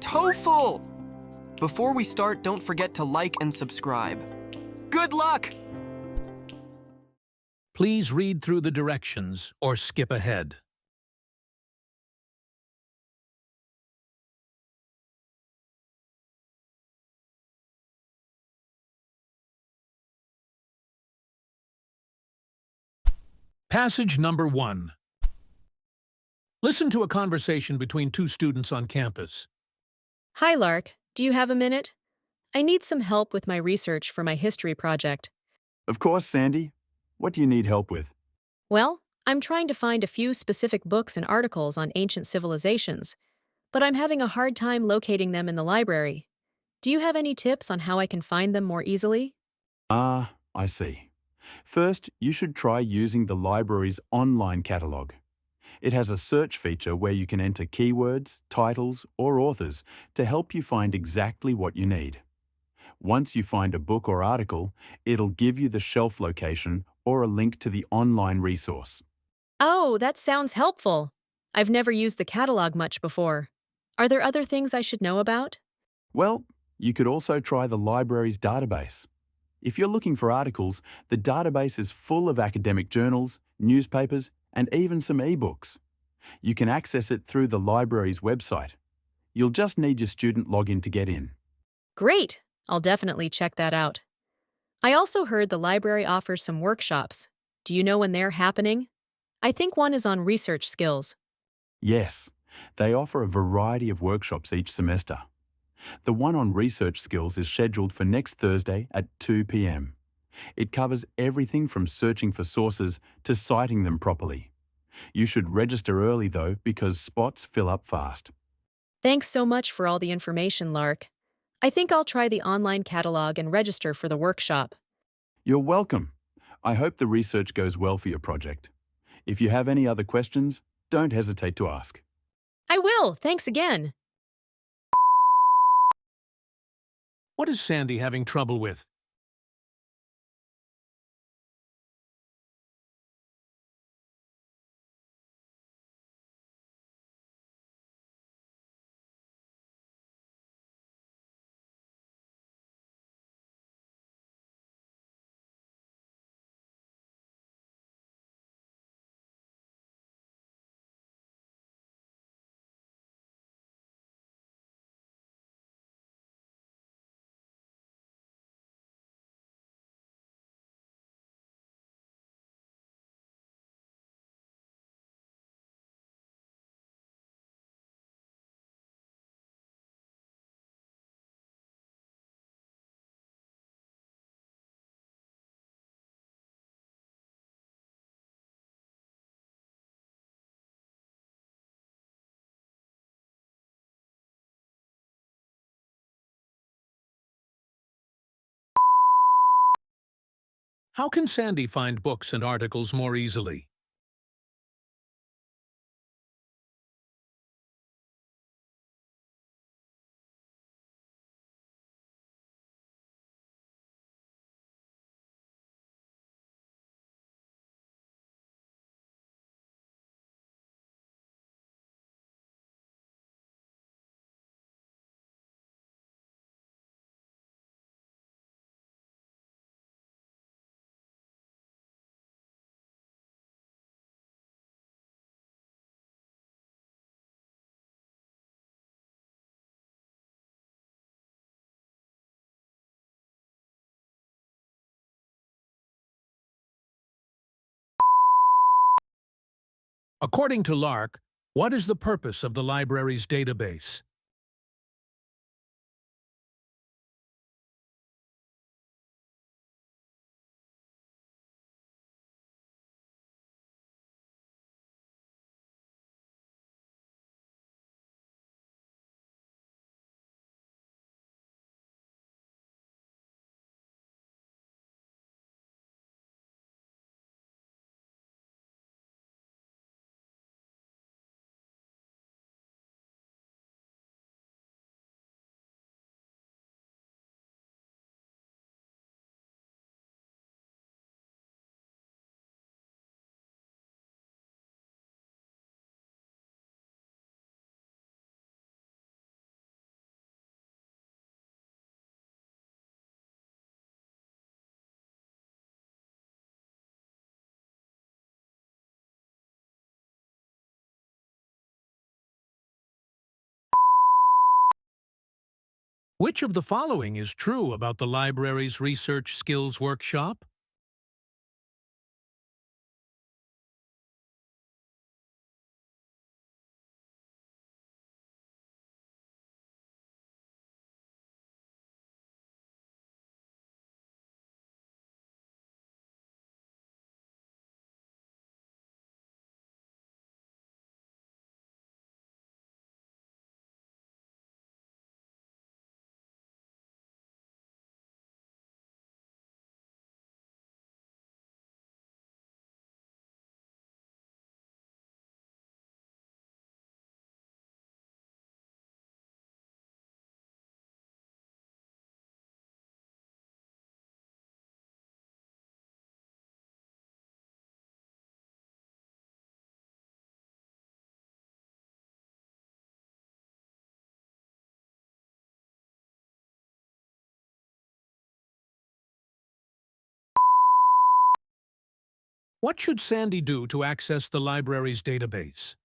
TOEFL! Before we start, don't forget to like and subscribe. Good luck! Please read through the directions or skip ahead. Passage number 1. Listen to a conversation between two students on campus. Hi, Lark. Do you have a minute? I need some help with my research for my history project. Of course, Sandy. What do you need help with? Well, I'm trying to find a few specific books and articles on ancient civilizations, but I'm having a hard time locating them in the library. Do you have any tips on how I can find them more easily? I see. First, you should try using the library's online catalogue. It has a search feature where you can enter keywords, titles, or authors to help you find exactly what you need. Once you find a book or article, it'll give you the shelf location or a link to the online resource. Oh, that sounds helpful. I've never used the catalog much before. Are there other things I should know about? Well, you could also try the library's database. If you're looking for articles, the database is full of academic journals, newspapers, and even some ebooks. You can access it through the library's website. You'll just need your student login to get in. Great! I'll definitely check that out. I also heard the library offers some workshops. Do you know when they're happening? I think one is on research skills. Yes, they offer a variety of workshops each semester. The one on research skills is scheduled for next Thursday at 2 p.m. It covers everything from searching for sources to citing them properly. You should register early though, because spots fill up fast. Thanks so much for all the information, Lark. I think I'll try the online catalog and register for the workshop. You're welcome. I hope the research goes well for your project. If you have any other questions, don't hesitate to ask. I will! Thanks again! What is Sandy having trouble with? How can Sandy find books and articles more easily? According to Lark, what is the purpose of the library's database? Which of the following is true about the library's Research Skills Workshop? What should Sandy do to access the library's database?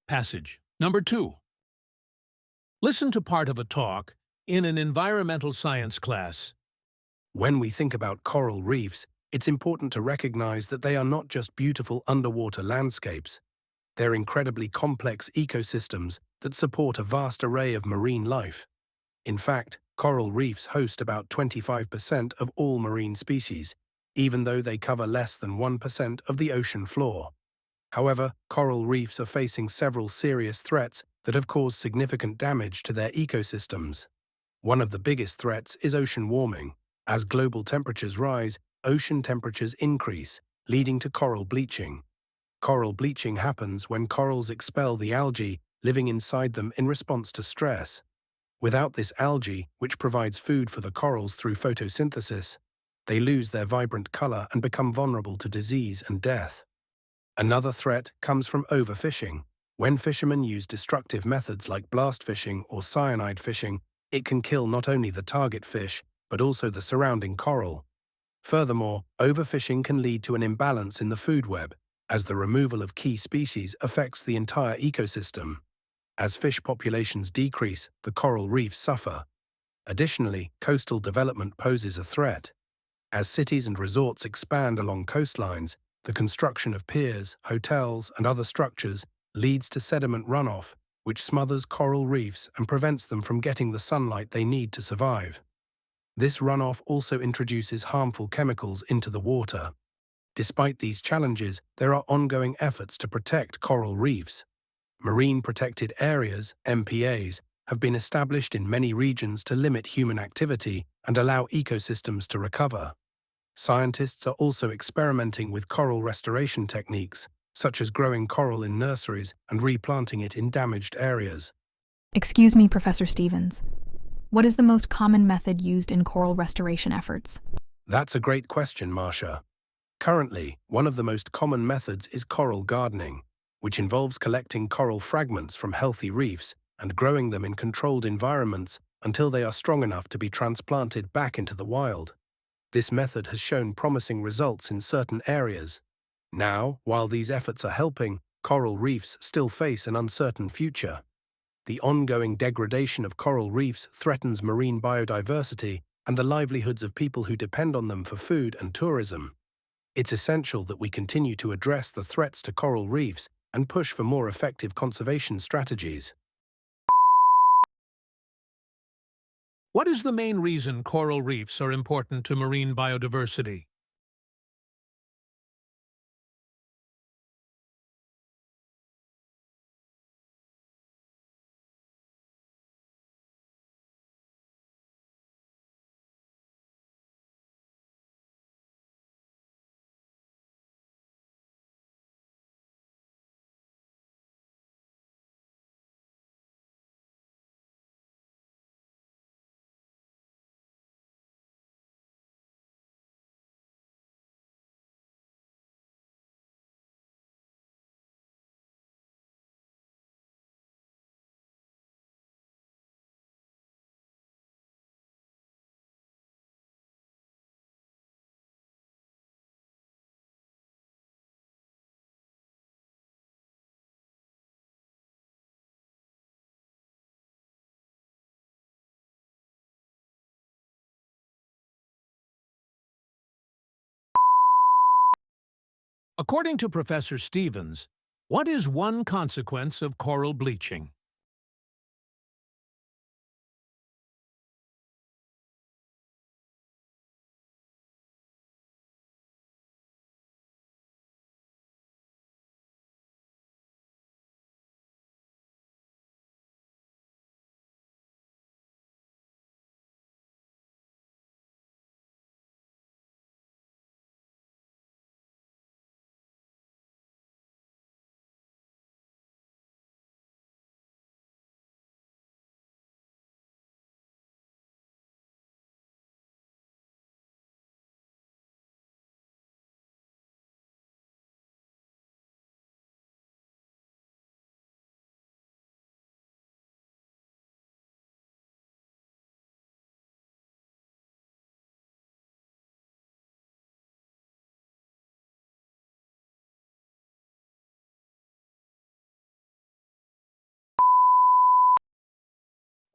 Passage number 2. Listen to part of a talk in an environmental science class. When we think about coral reefs, it's important to recognize that they are not just beautiful underwater landscapes. They're incredibly complex ecosystems that support a vast array of marine life. In fact, coral reefs host about 25% of all marine species, even though they cover less than 1% of the ocean floor. However, coral reefs are facing several serious threats that have caused significant damage to their ecosystems. One of the biggest threats is ocean warming. As global temperatures rise, ocean temperatures increase, leading to coral bleaching. Coral bleaching happens when corals expel the algae living inside them in response to stress. Without this algae, which provides food for the corals through photosynthesis, they lose their vibrant color and become vulnerable to disease and death. Another threat comes from overfishing. When fishermen use destructive methods like blast fishing or cyanide fishing, it can kill not only the target fish, but also the surrounding coral. Furthermore, overfishing can lead to an imbalance in the food web, as the removal of key species affects the entire ecosystem. As fish populations decrease, the coral reefs suffer. Additionally, coastal development poses a threat. As cities and resorts expand along coastlines, the construction of piers, hotels, and other structures leads to sediment runoff, which smothers coral reefs and prevents them from getting the sunlight they need to survive. This runoff also introduces harmful chemicals into the water. Despite these challenges, there are ongoing efforts to protect coral reefs. Marine Protected Areas, MPAs, have been established in many regions to limit human activity and allow ecosystems to recover. Scientists are also experimenting with coral restoration techniques, such as growing coral in nurseries and replanting it in damaged areas. Excuse me, Professor Stevens. What is the most common method used in coral restoration efforts? That's a great question, Marcia. Currently, one of the most common methods is coral gardening, which involves collecting coral fragments from healthy reefs and growing them in controlled environments until they are strong enough to be transplanted back into the wild. This method has shown promising results in certain areas. Now, while these efforts are helping, coral reefs still face an uncertain future. The ongoing degradation of coral reefs threatens marine biodiversity and the livelihoods of people who depend on them for food and tourism. It's essential that we continue to address the threats to coral reefs and push for more effective conservation strategies. What is the main reason coral reefs are important to marine biodiversity? According to Professor Stevens, what is one consequence of coral bleaching?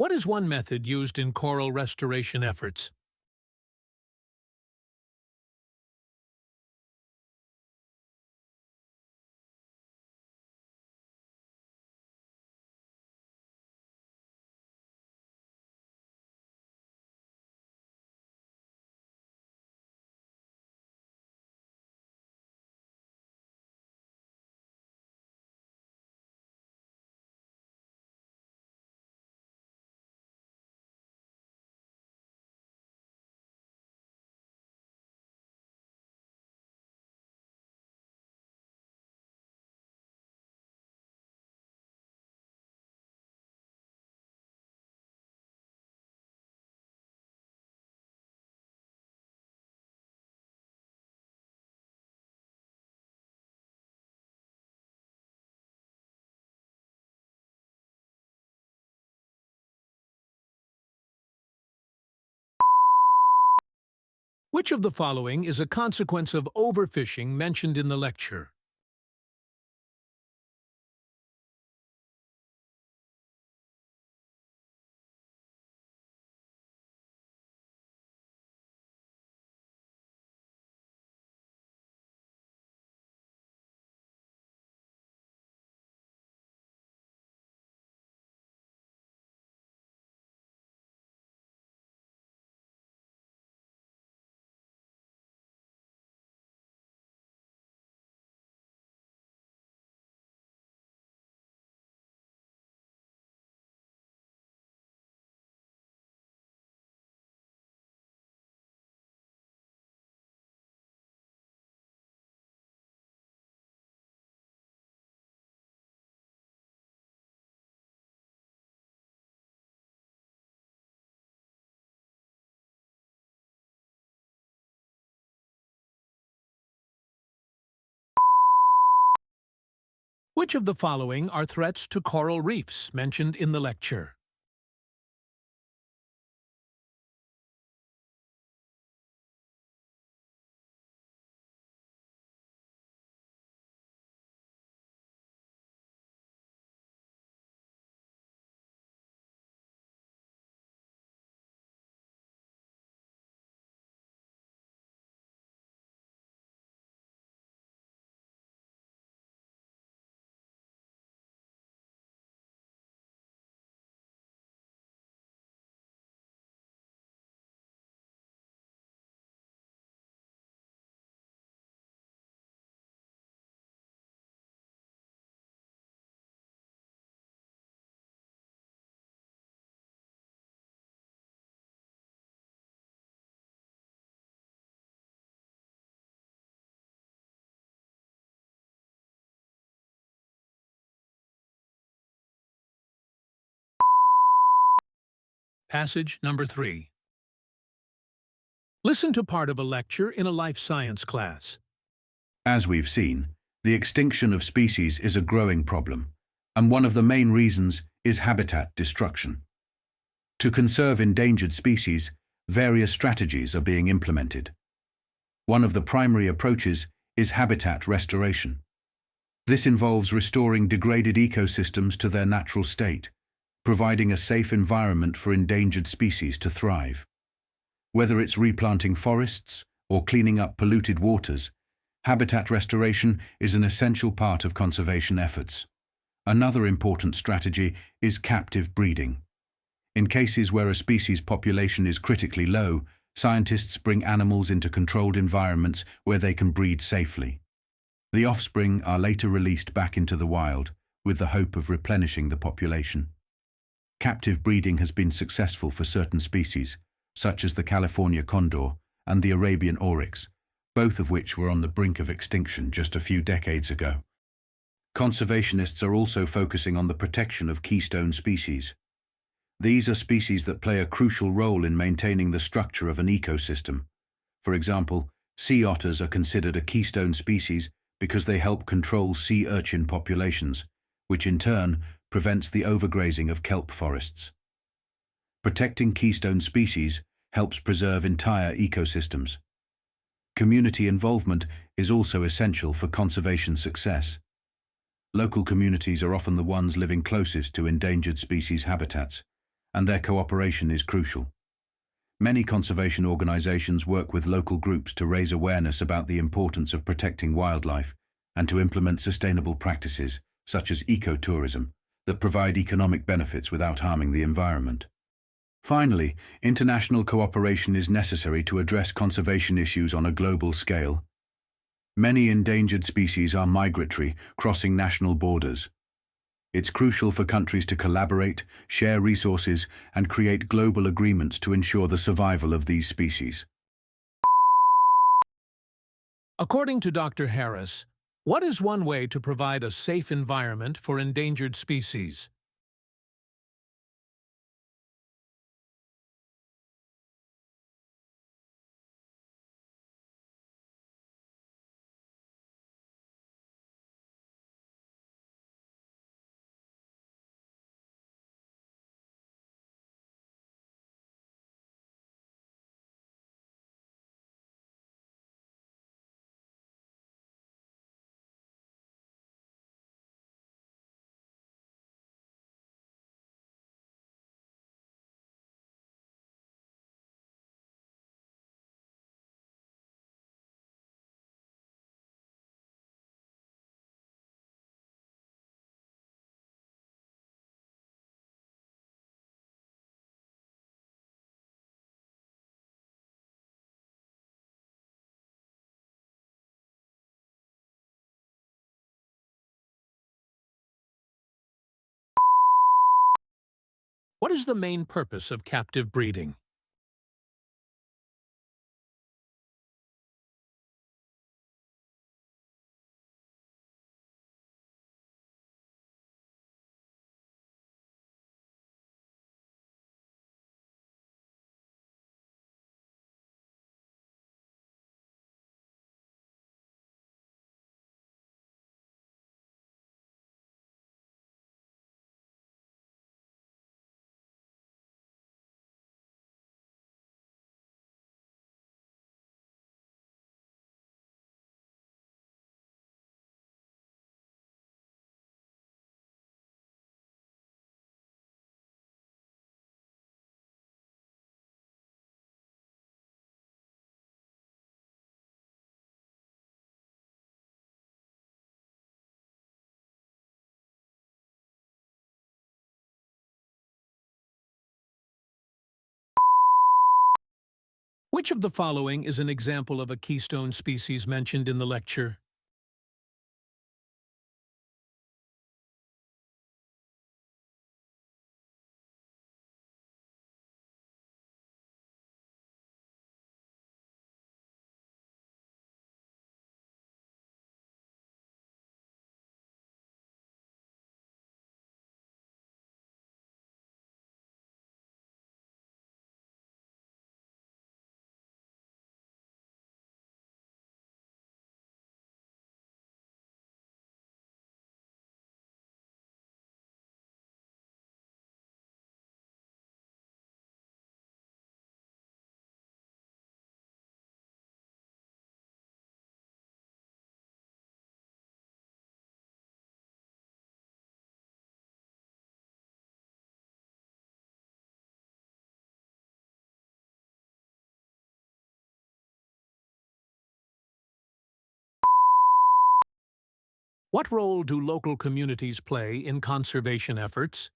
What is one method used in coral restoration efforts? Which of the following is a consequence of overfishing mentioned in the lecture? Which of the following are threats to coral reefs mentioned in the lecture? Passage number 3. Listen to part of a lecture in a life science class. As we've seen, the extinction of species is a growing problem, and one of the main reasons is habitat destruction. To conserve endangered species, various strategies are being implemented. One of the primary approaches is habitat restoration. This involves restoring degraded ecosystems to their natural state, providing a safe environment for endangered species to thrive. Whether it's replanting forests or cleaning up polluted waters, habitat restoration is an essential part of conservation efforts. Another important strategy is captive breeding. In cases where a species population is critically low, scientists bring animals into controlled environments where they can breed safely. The offspring are later released back into the wild, with the hope of replenishing the population. Captive breeding has been successful for certain species, such as the California condor and the Arabian oryx, both of which were on the brink of extinction just a few decades ago. Conservationists are also focusing on the protection of keystone species. These are species that play a crucial role in maintaining the structure of an ecosystem. For example, sea otters are considered a keystone species because they help control sea urchin populations, which in turn prevents the overgrazing of kelp forests. Protecting keystone species helps preserve entire ecosystems. Community involvement is also essential for conservation success. Local communities are often the ones living closest to endangered species habitats, and their cooperation is crucial. Many conservation organizations work with local groups to raise awareness about the importance of protecting wildlife and to implement sustainable practices, such as ecotourism, that provide economic benefits without harming the environment. Finally, international cooperation is necessary to address conservation issues on a global scale. Many endangered species are migratory, crossing national borders. It's crucial for countries to collaborate, share resources, and create global agreements to ensure the survival of these species. According to Dr. Harris, what is one way to provide a safe environment for endangered species? What is the main purpose of captive breeding? Which of the following is an example of a keystone species mentioned in the lecture? What role do local communities play in conservation efforts?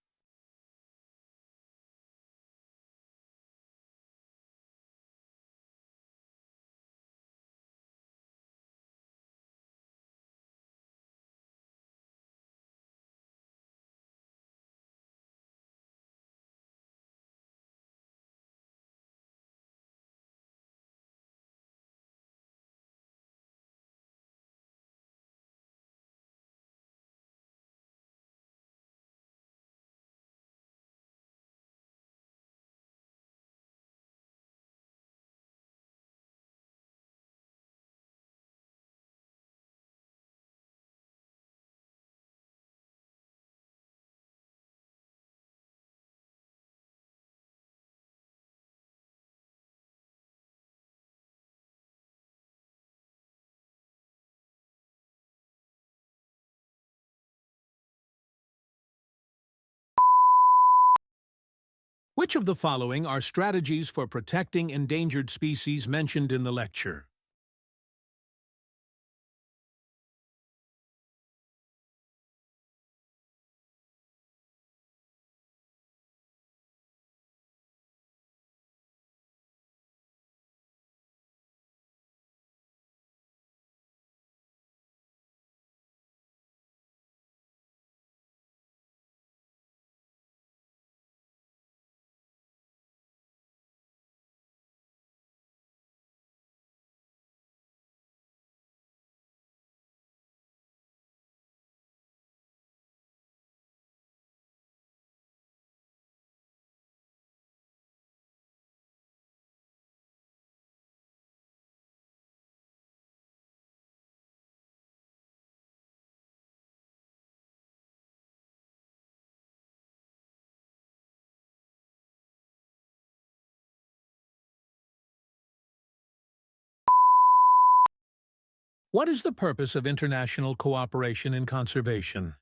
Which of the following are strategies for protecting endangered species mentioned in the lecture? What is the purpose of international cooperation in conservation?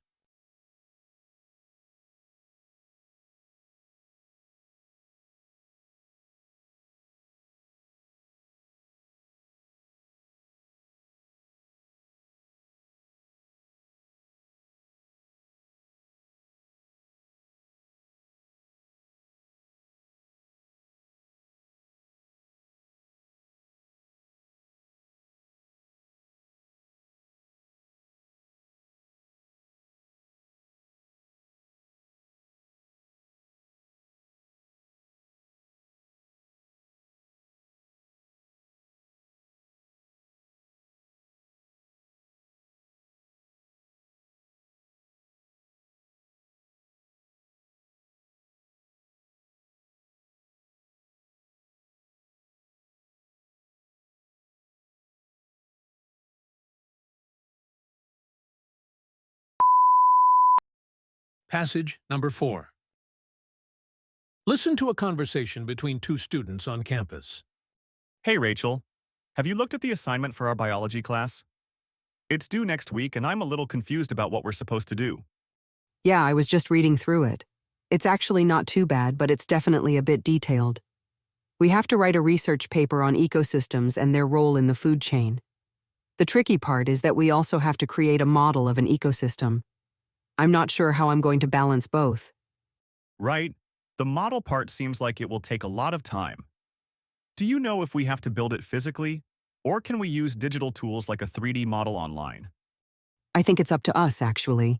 Passage number 4. Listen to a conversation between two students on campus. Hey, Rachel. Have you looked at the assignment for our biology class? It's due next week, and I'm a little confused about what we're supposed to do. Yeah, I was just reading through it. It's actually not too bad, but it's definitely a bit detailed. We have to write a research paper on ecosystems and their role in the food chain. The tricky part is that we also have to create a model of an ecosystem. I'm not sure how I'm going to balance both. Right? The model part seems like it will take a lot of time. Do you know if we have to build it physically, or can we use digital tools like a 3D model online? I think it's up to us, actually.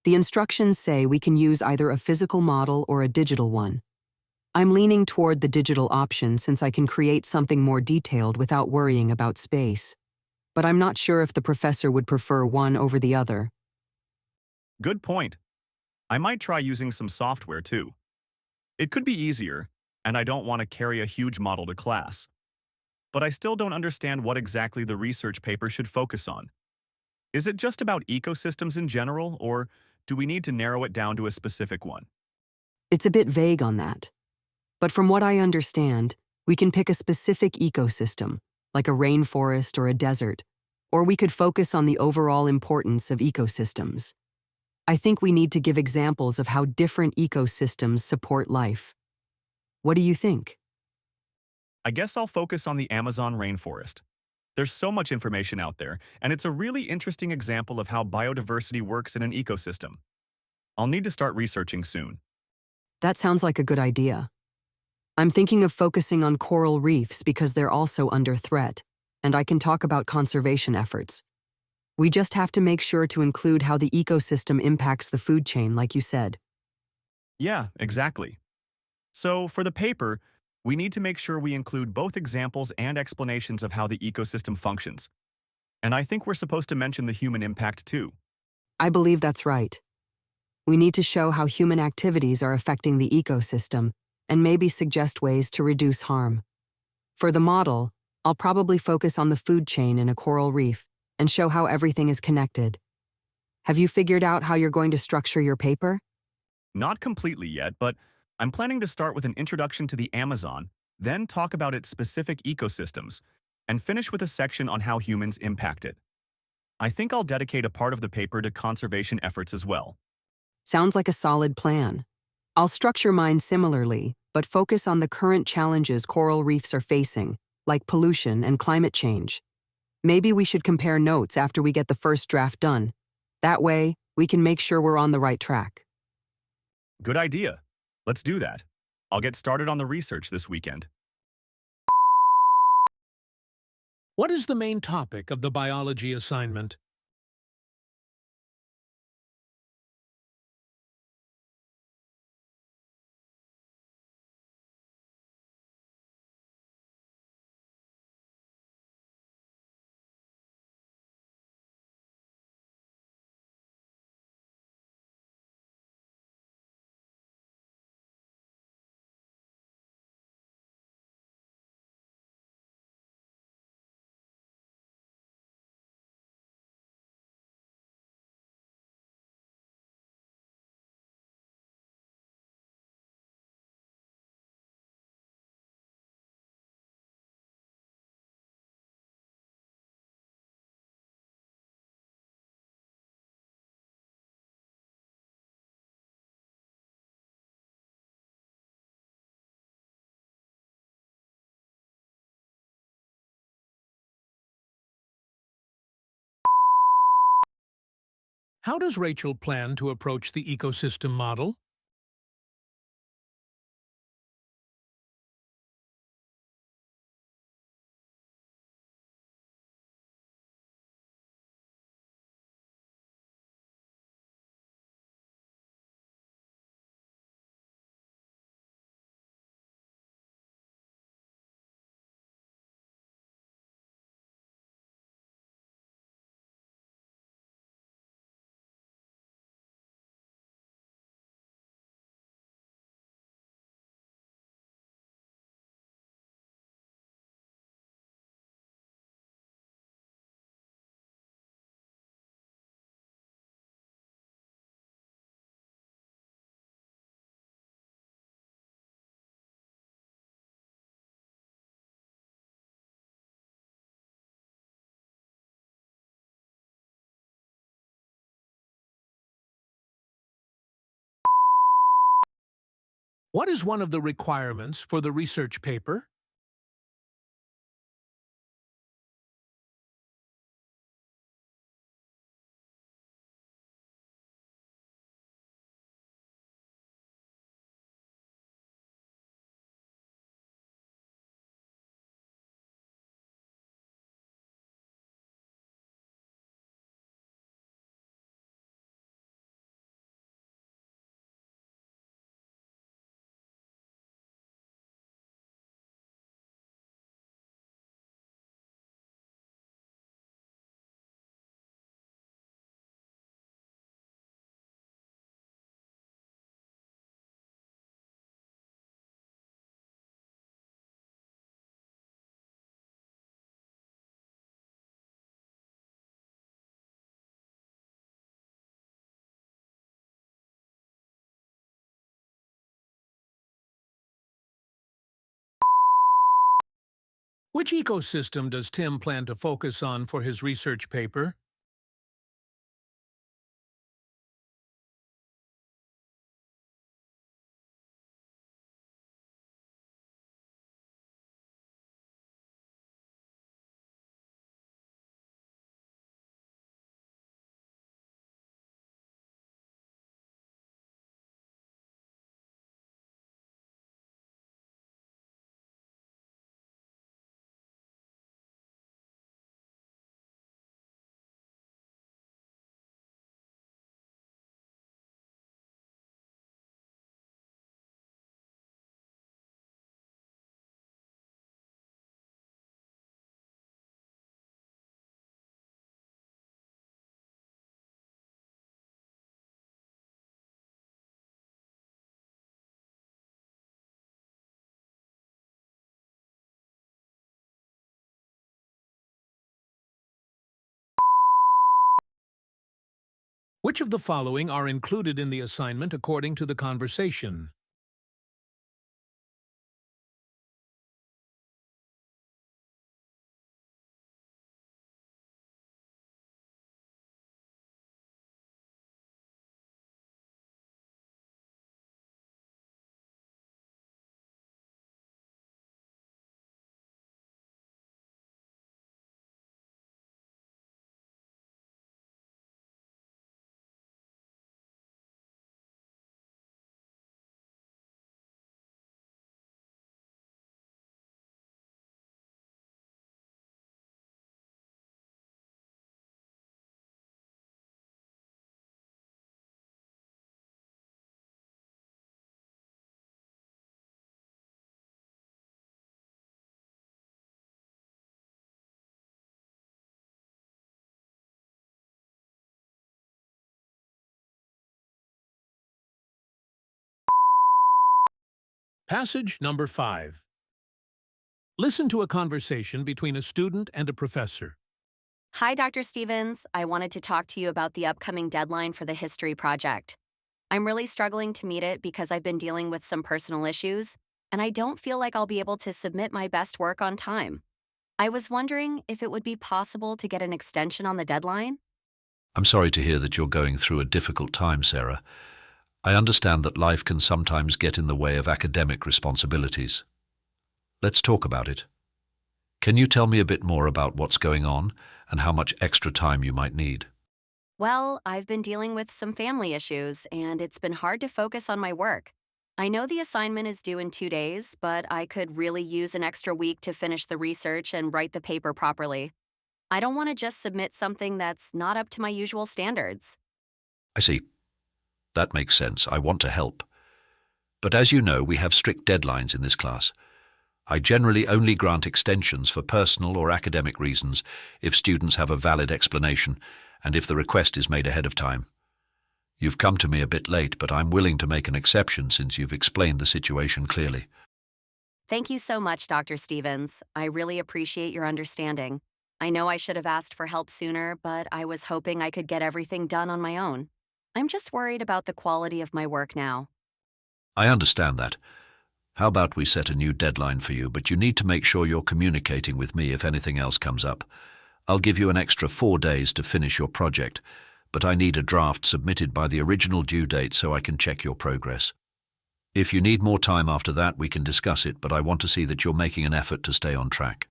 The instructions say we can use either a physical model or a digital one. I'm leaning toward the digital option since I can create something more detailed without worrying about space. But I'm not sure if the professor would prefer one over the other. Good point. I might try using some software too. It could be easier, and I don't want to carry a huge model to class. But I still don't understand what exactly the research paper should focus on. Is it just about ecosystems in general, or do we need to narrow it down to a specific one? It's a bit vague on that. But from what I understand, we can pick a specific ecosystem, like a rainforest or a desert, or we could focus on the overall importance of ecosystems. I think we need to give examples of how different ecosystems support life. What do you think? I guess I'll focus on the Amazon rainforest. There's so much information out there, and it's a really interesting example of how biodiversity works in an ecosystem. I'll need to start researching soon. That sounds like a good idea. I'm thinking of focusing on coral reefs because they're also under threat, and I can talk about conservation efforts. We just have to make sure to include how the ecosystem impacts the food chain, like you said. Yeah, exactly. So, for the paper, we need to make sure we include both examples and explanations of how the ecosystem functions. And I think we're supposed to mention the human impact too. I believe that's right. We need to show how human activities are affecting the ecosystem and maybe suggest ways to reduce harm. For the model, I'll probably focus on the food chain in a coral reef and show how everything is connected. Have you figured out how you're going to structure your paper? Not completely yet, but I'm planning to start with an introduction to the Amazon, then talk about its specific ecosystems, and finish with a section on how humans impact it. I think I'll dedicate a part of the paper to conservation efforts as well. Sounds like a solid plan. I'll structure mine similarly, but focus on the current challenges coral reefs are facing, like pollution and climate change. Maybe we should compare notes after we get the first draft done. That way, we can make sure we're on the right track. Good idea. Let's do that. I'll get started on the research this weekend. What is the main topic of the biology assignment? How does Rachel plan to approach the ecosystem model? What is one of the requirements for the research paper? Which ecosystem does Tim plan to focus on for his research paper? Which of the following are included in the assignment according to the conversation? Passage number 5. Listen to a conversation between a student and a professor. Hi, Dr. Stevens. I wanted to talk to you about the upcoming deadline for the history project. I'm really struggling to meet it because I've been dealing with some personal issues, and I don't feel like I'll be able to submit my best work on time. I was wondering if it would be possible to get an extension on the deadline? I'm sorry to hear that you're going through a difficult time, Sarah. I understand that life can sometimes get in the way of academic responsibilities. Let's talk about it. Can you tell me a bit more about what's going on and how much extra time you might need? Well, I've been dealing with some family issues, and it's been hard to focus on my work. I know the assignment is due in 2 days, but I could really use an extra week to finish the research and write the paper properly. I don't want to just submit something that's not up to my usual standards. I see. That makes sense. I want to help. But as you know, we have strict deadlines in this class. I generally only grant extensions for personal or academic reasons if students have a valid explanation and if the request is made ahead of time. You've come to me a bit late, but I'm willing to make an exception since you've explained the situation clearly. Thank you so much, Dr. Stevens. I really appreciate your understanding. I know I should have asked for help sooner, but I was hoping I could get everything done on my own. I'm just worried about the quality of my work now. I understand that. How about we set a new deadline for you, but you need to make sure you're communicating with me if anything else comes up. I'll give you an extra 4 days to finish your project, but I need a draft submitted by the original due date so I can check your progress. If you need more time after that, we can discuss it, but I want to see that you're making an effort to stay on track.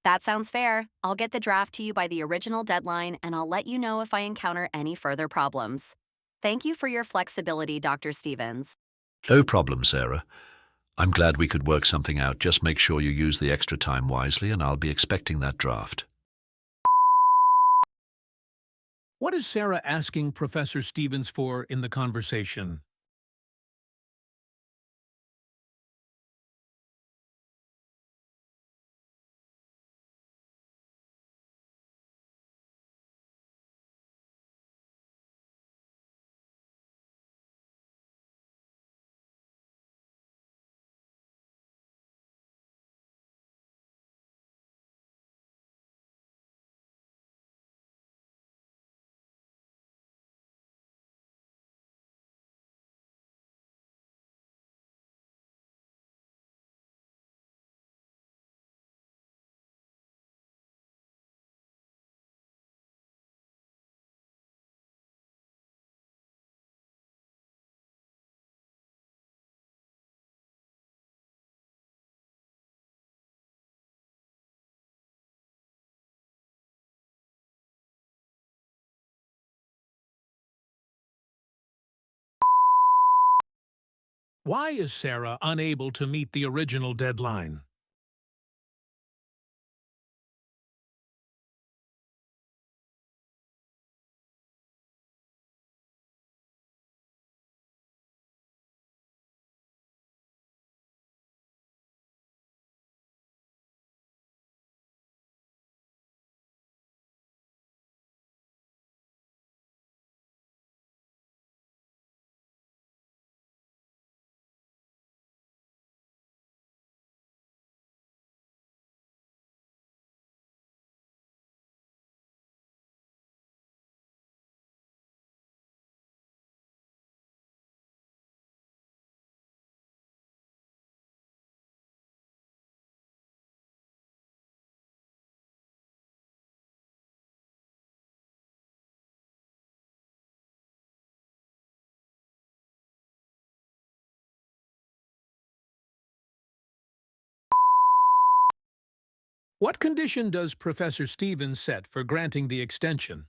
That sounds fair. I'll get the draft to you by the original deadline, and I'll let you know if I encounter any further problems. Thank you for your flexibility, Dr. Stevens. No problem, Sarah. I'm glad we could work something out. Just make sure you use the extra time wisely, and I'll be expecting that draft. What is Sarah asking Professor Stevens for in the conversation? Why is Sarah unable to meet the original deadline? What condition does Professor Stevens set for granting the extension?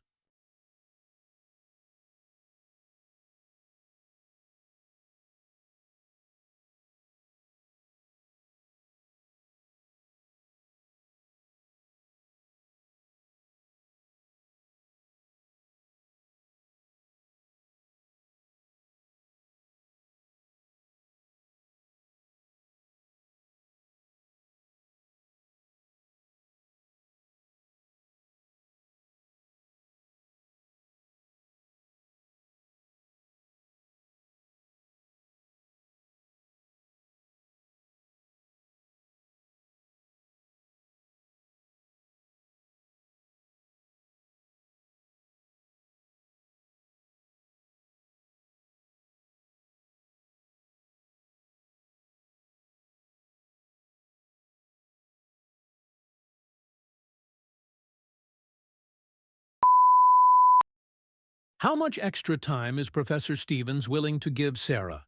How much extra time is Professor Stevens willing to give Sarah?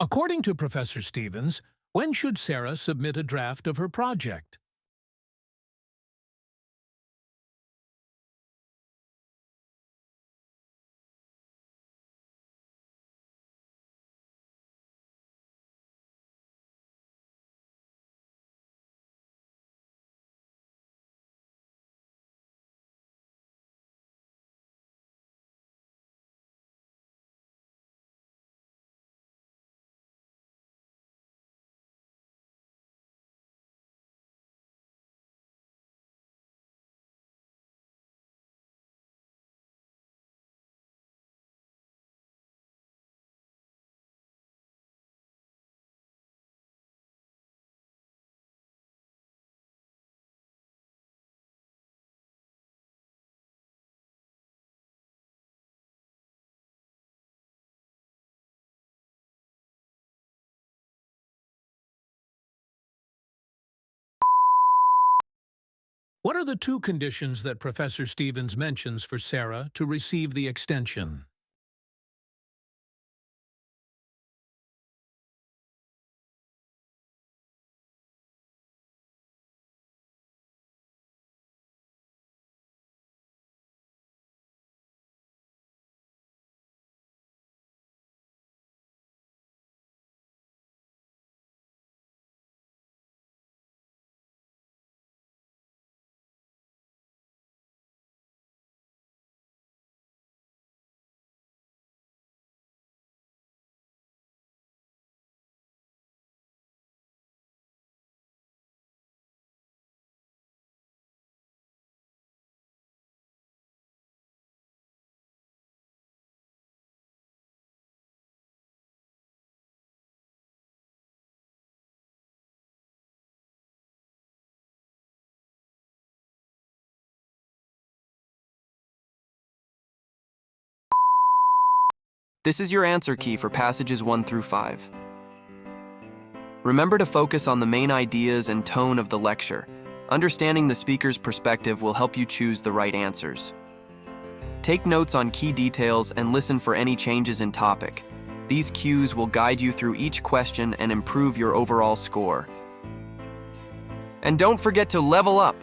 According to Professor Stevens, when should Sarah submit a draft of her project? What are the two conditions that Professor Stevens mentions for Sarah to receive the extension? This is your answer key for passages 1 through 5. Remember to focus on the main ideas and tone of the lecture. Understanding the speaker's perspective will help you choose the right answers. Take notes on key details and listen for any changes in topic. These cues will guide you through each question and improve your overall score. And don't forget to level up!